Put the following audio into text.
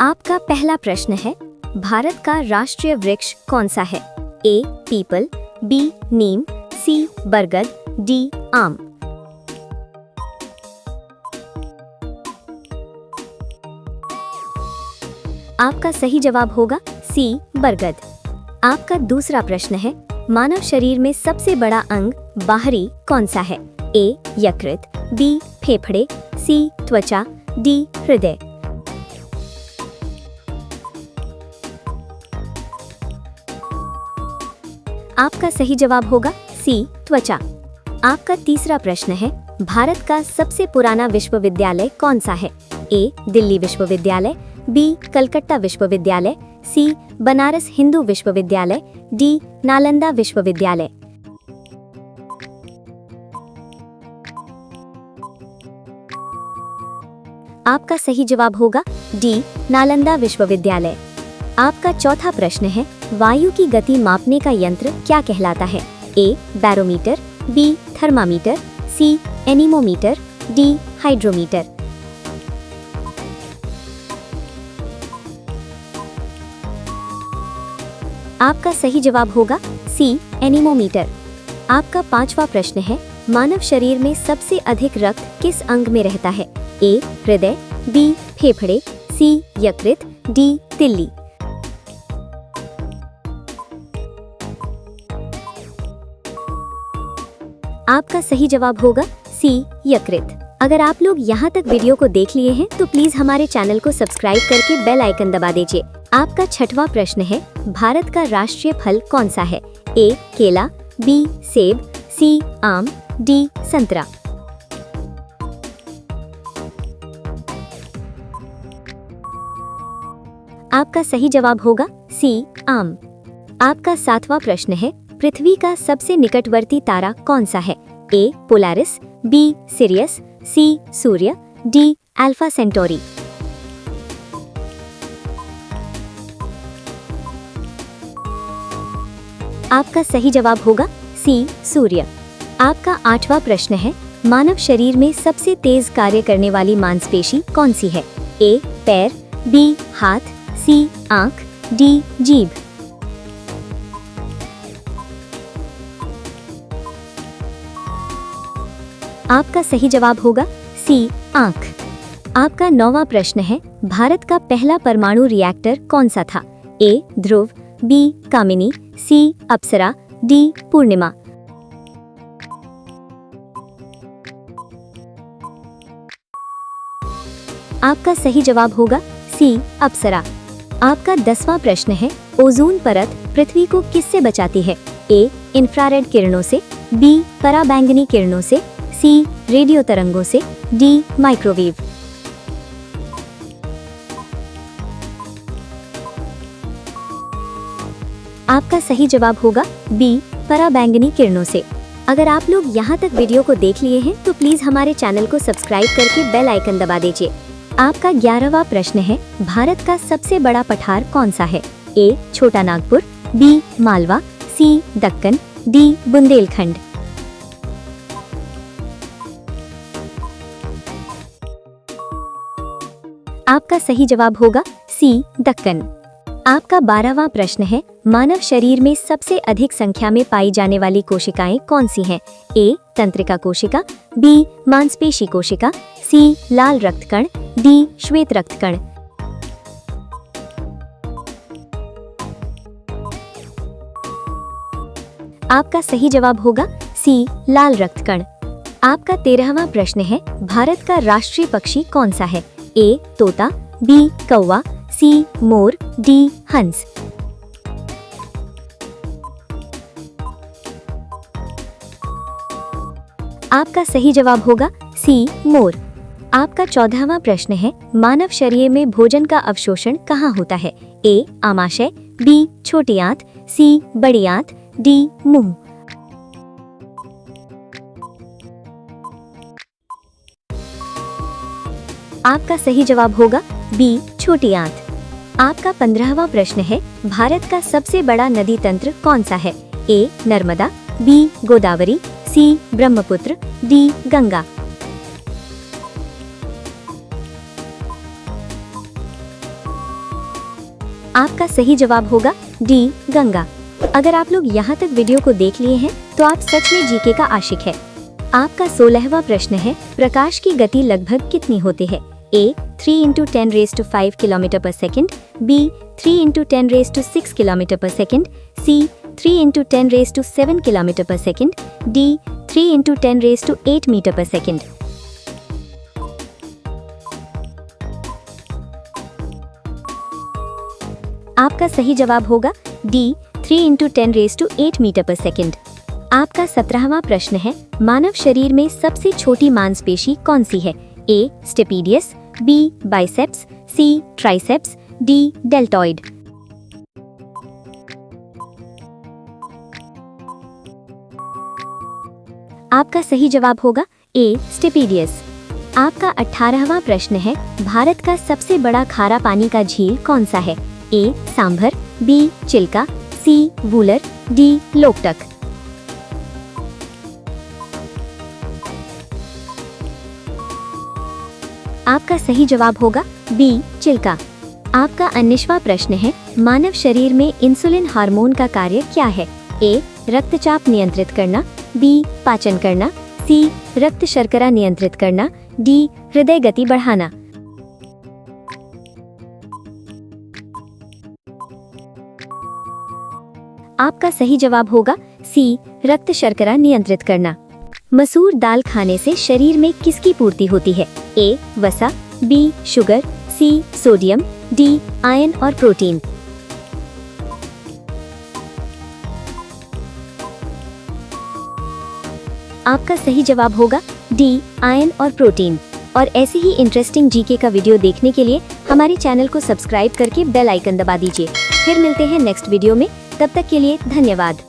आपका पहला प्रश्न है, भारत का राष्ट्रीय वृक्ष कौन सा है? ए पीपल, बी नीम, सी बरगद, डी आम। आपका सही जवाब होगा सी बरगद। आपका दूसरा प्रश्न है, मानव शरीर में सबसे बड़ा अंग बाहरी कौन सा है? ए यकृत, बी फेफड़े, सी त्वचा, डी हृदय। आपका सही जवाब होगा सी त्वचा। आपका तीसरा प्रश्न है, भारत का सबसे पुराना विश्वविद्यालय कौन सा है? ए दिल्ली विश्वविद्यालय, बी कलकत्ता विश्वविद्यालय, सी बनारस हिंदू विश्वविद्यालय, डी नालंदा विश्वविद्यालय। आपका सही जवाब होगा डी नालंदा विश्वविद्यालय। आपका चौथा प्रश्न है, वायु की गति मापने का यंत्र क्या कहलाता है? ए बैरोमीटर, बी थर्मामीटर, सी एनीमोमीटर, डी हाइड्रोमीटर। आपका सही जवाब होगा सी एनीमोमीटर। आपका पांचवा प्रश्न है, मानव शरीर में सबसे अधिक रक्त किस अंग में रहता है? ए हृदय, बी फेफड़े, सी यकृत, डी तिल्ली। आपका सही जवाब होगा सी यकृत। अगर आप लोग यहाँ तक वीडियो को देख लिए हैं तो प्लीज हमारे चैनल को सब्सक्राइब करके बेल आइकन दबा दीजिए। आपका छठवां प्रश्न है, भारत का राष्ट्रीय फल कौन सा है? ए केला, बी सेब, सी आम, डी संतरा। आपका सही जवाब होगा सी आम। आपका सातवां प्रश्न है, पृथ्वी का सबसे निकटवर्ती तारा कौन सा है? A Polaris, B Sirius, C सूर्य, डी अल्फा सेंटोरी। आपका सही जवाब होगा सी सूर्य। आपका आठवां प्रश्न है, मानव शरीर में सबसे तेज कार्य करने वाली मांसपेशी कौन सी है? ए पैर, बी हाथ, सी आंख, डी जीभ। आपका सही जवाब होगा सी आंख। आपका नौवां प्रश्न है, भारत का पहला परमाणु रिएक्टर कौन सा था? ए ध्रुव, बी कामिनी, सी अप्सरा, डी पूर्णिमा। आपका सही जवाब होगा सी अप्सरा। आपका 10वां प्रश्न है, ओजोन परत पृथ्वी को किससे बचाती है? ए इंफ्रारेड किरणों से, बी पराबैंगनी किरणों से, सी रेडियो तरंगों से, डी माइक्रोवेव। आपका सही जवाब होगा बी पराबैंगनी किरणों से। अगर आप लोग यहाँ तक वीडियो को देख लिए हैं तो प्लीज हमारे चैनल को सब्सक्राइब करके बेल आइकन दबा दीजिए। आपका 11वां प्रश्न है, भारत का सबसे बड़ा पठार कौन सा है? ए छोटा नागपुर, बी मालवा, सी दक्कन, डी बुंदेलखंड। आपका सही जवाब होगा सी दक्कन। आपका 12वां प्रश्न है, मानव शरीर में सबसे अधिक संख्या में पाई जाने वाली कोशिकाएं कौन सी हैं? ए तंत्रिका कोशिका, बी मांसपेशी कोशिका, सी लाल रक्तकण, डी श्वेत रक्तकण। आपका सही जवाब होगा सी लाल रक्तकण। आपका 13वां प्रश्न है, भारत का राष्ट्रीय पक्षी कौन सा है? ए तोता, बी कौवा, सी मोर, डी हंस। आपका सही जवाब होगा सी मोर। आपका 14वां प्रश्न है, मानव शरीर में भोजन का अवशोषण कहाँ होता है? ए आमाशय, बी छोटी आंत, सी बड़ी आंत, डी मुंह। आपका सही जवाब होगा बी छोटी आंत। आपका 15वां प्रश्न है, भारत का सबसे बड़ा नदी तंत्र कौन सा है? ए नर्मदा, बी गोदावरी, सी ब्रह्मपुत्र, डी गंगा। आपका सही जवाब होगा डी गंगा। अगर आप लोग यहाँ तक वीडियो को देख लिए हैं तो आप सच में जीके का आशिक है। आपका 16वां प्रश्न है, प्रकाश की गति लगभग कितनी होती है? ए 3 × 10⁵ किलोमीटर पर सेकंड, बी 3 × 10⁶ किलोमीटर पर सेकंड, सी 3 × 10⁷ किलोमीटर पर सेकंड, डी 3 × 10⁸ मीटर पर सेकंड। आपका सही जवाब होगा डी 3 × 10⁸ मीटर पर सेकंड। आपका 17वां प्रश्न है, मानव शरीर में सबसे छोटी मांसपेशी कौन सी है? ए स्टेपीडियस, बी बाइसेप्स, सी ट्राइसेप्स, डी डेल्टॉइड। आपका सही जवाब होगा ए स्टेपीडियस। आपका 18वां प्रश्न है, भारत का सबसे बड़ा खारा पानी का झील कौन सा है? ए सांभर, बी चिल्का, सी वूलर, डी लोकटक। आपका सही जवाब होगा बी चिल्का। आपका 19वां प्रश्न है, मानव शरीर में इंसुलिन हार्मोन का कार्य क्या है? ए रक्तचाप नियंत्रित करना, बी पाचन करना, सी रक्त शर्करा नियंत्रित करना, डी हृदय गति बढ़ाना। आपका सही जवाब होगा सी रक्त शर्करा नियंत्रित करना। मसूर दाल खाने से शरीर में किसकी पूर्ति होती है? ए वसा, B sugar, C sodium, D iron और प्रोटीन। आपका सही जवाब होगा डी आयरन और प्रोटीन। और ऐसे ही इंटरेस्टिंग जीके का वीडियो देखने के लिए हमारे चैनल को सब्सक्राइब करके बेल आइकन दबा दीजिए। फिर मिलते हैं नेक्स्ट वीडियो में, तब तक के लिए धन्यवाद।